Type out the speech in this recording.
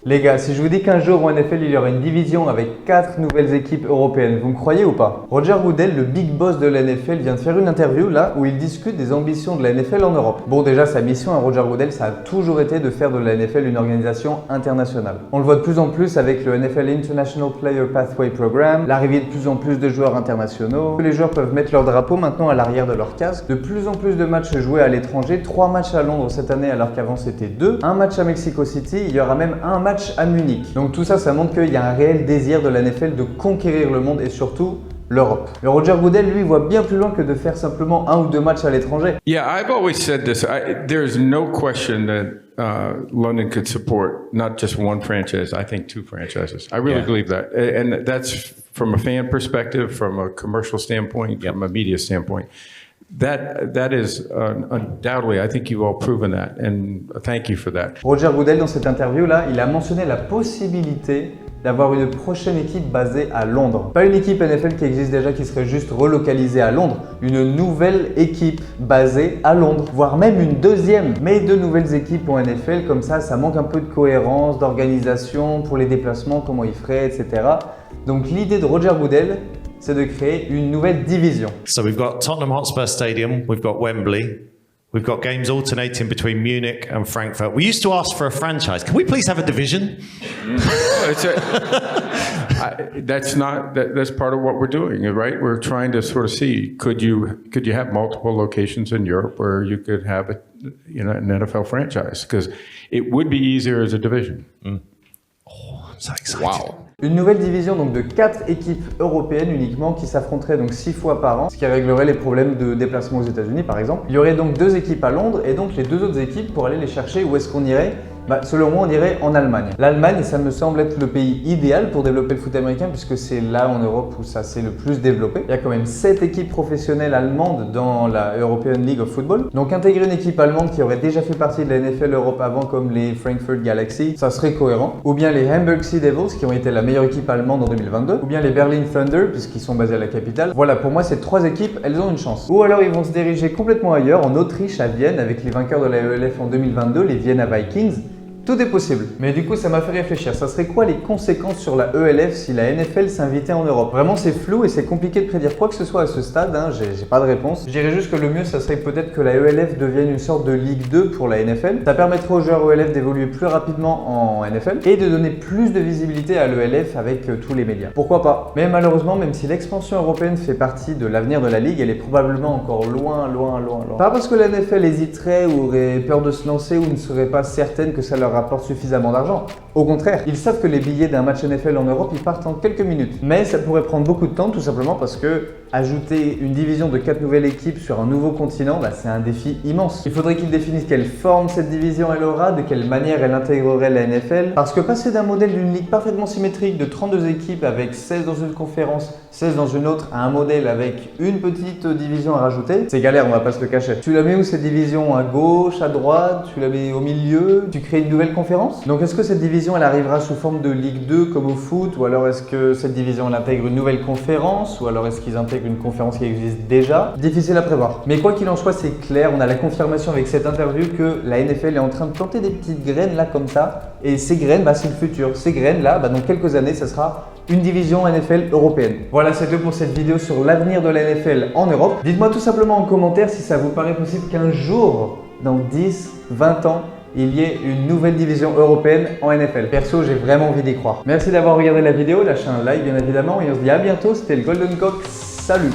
Les gars, si je vous dis qu'un jour en NFL il y aura une division avec 4 nouvelles équipes européennes, vous me croyez ou pas? Roger Goodell, le big boss de la NFL, vient de faire une interview là où il discute des ambitions de la NFL en Europe. Bon, déjà sa mission à Roger Goodell, ça a toujours été de faire de la NFL une organisation internationale. On le voit de plus en plus avec le NFL International Player Pathway Program, l'arrivée de plus en plus de joueurs internationaux, que les joueurs peuvent mettre leur drapeau maintenant à l'arrière de leur casque, de plus en plus de matchs joués à l'étranger, 3 matchs à Londres cette année alors qu'avant c'était 2, un match à Mexico City, il y aura même un match à Munich. Donc tout ça, ça montre qu'il y a un réel désir de la NFL de conquérir le monde et surtout l'Europe. Mais Roger Goodell, lui, voit bien plus loin que de faire simplement 1 ou 2 matchs à l'étranger. Yeah, I've always said this. There's no question that London could support not just one franchise, I think 2 franchises. I really believe that. And that's from a fan perspective, from a commercial standpoint, from a media standpoint. That is undoubtedly, I think you've all proven that, and thank you for that. Roger Goodell, dans cette interview-là, il a mentionné la possibilité d'avoir une prochaine équipe basée à Londres. Pas une équipe NFL qui existe déjà qui serait juste relocalisée à Londres, une nouvelle équipe basée à Londres, voire même une deuxième. Mais 2 nouvelles équipes en NFL, comme ça manque un peu de cohérence, d'organisation pour les déplacements, comment ils feraient, etc. Donc l'idée de Roger Goodell, c'est de créer une nouvelle division. So we've got Tottenham Hotspur Stadium, we've got Wembley, we've got games alternating between Munich and Frankfurt. We used to ask for a franchise. Can we please have a division? That's part of what we're doing, right? We're trying to sort of see, could you have multiple locations in Europe where you could have an NFL franchise? Because it would be easier as a division. Oh, I'm so excited. Wow. Une nouvelle division donc de 4 équipes européennes uniquement qui s'affronteraient donc 6 fois par an, ce qui réglerait les problèmes de déplacement aux États-Unis par exemple. Il y aurait donc 2 équipes à Londres et donc les 2 autres équipes pour aller les chercher, où est-ce qu'on irait? Selon moi, on irait en Allemagne. L'Allemagne, ça me semble être le pays idéal pour développer le foot américain puisque c'est là en Europe où ça s'est le plus développé. Il y a quand même 7 équipes professionnelles allemandes dans la European League of Football. Donc intégrer une équipe allemande qui aurait déjà fait partie de la NFL Europe avant, comme les Frankfurt Galaxy, ça serait cohérent. Ou bien les Hamburg Sea Devils qui ont été la meilleure équipe allemande en 2022. Ou bien les Berlin Thunder puisqu'ils sont basés à la capitale. Voilà, pour moi, ces 3 équipes, elles ont une chance. Ou alors ils vont se diriger complètement ailleurs, en Autriche, à Vienne, avec les vainqueurs de la ELF en 2022, les Vienna Vikings. Tout est possible. Mais du coup, ça m'a fait réfléchir. Ça serait quoi les conséquences sur la ELF si la NFL s'invitait en Europe? Vraiment, c'est flou et c'est compliqué de prédire quoi que ce soit à ce stade. J'ai pas de réponse. Je dirais juste que le mieux, ça serait peut-être que la ELF devienne une sorte de Ligue 2 pour la NFL. Ça permettrait aux joueurs ELF d'évoluer plus rapidement en NFL et de donner plus de visibilité à l'ELF avec tous les médias. Pourquoi pas? Mais malheureusement, même si l'expansion européenne fait partie de l'avenir de la Ligue, elle est probablement encore loin. Pas parce que la NFL hésiterait ou aurait peur de se lancer ou ne serait pas certaine que ça leur rapporte suffisamment d'argent. Au contraire, ils savent que les billets d'un match NFL en Europe, ils partent en quelques minutes. Mais ça pourrait prendre beaucoup de temps, tout simplement parce que ajouter une division de 4 nouvelles équipes sur un nouveau continent, c'est un défi immense. Il faudrait qu'ils définissent quelle forme cette division elle aura, de quelle manière elle intégrerait la NFL. Parce que passer d'un modèle d'une ligue parfaitement symétrique de 32 équipes avec 16 dans une conférence, 16 dans une autre, à un modèle avec une petite division à rajouter, c'est galère, on va pas se le cacher. Tu la mets où cette division? À gauche, à droite? Tu la mets au milieu? Tu crées une nouvelle conférence? Donc est-ce que cette division elle arrivera sous forme de Ligue 2 comme au foot? Ou alors est-ce que cette division elle intègre une nouvelle conférence? Ou alors est-ce qu'ils intègrent une conférence qui existe déjà? Difficile à prévoir. Mais quoi qu'il en soit, c'est clair, on a la confirmation avec cette interview que la NFL est en train de planter des petites graines là comme ça. Et ces graines, c'est le futur. Ces graines là, dans quelques années, ça sera une division NFL européenne. Voilà, c'est tout pour cette vidéo sur l'avenir de la NFL en Europe. Dites-moi tout simplement en commentaire si ça vous paraît possible qu'un jour, dans 10, 20 ans, il y ait une nouvelle division européenne en NFL. Perso, j'ai vraiment envie d'y croire. Merci d'avoir regardé la vidéo, lâchez un like bien évidemment et on se dit à bientôt. C'était le Golden Coq, salut!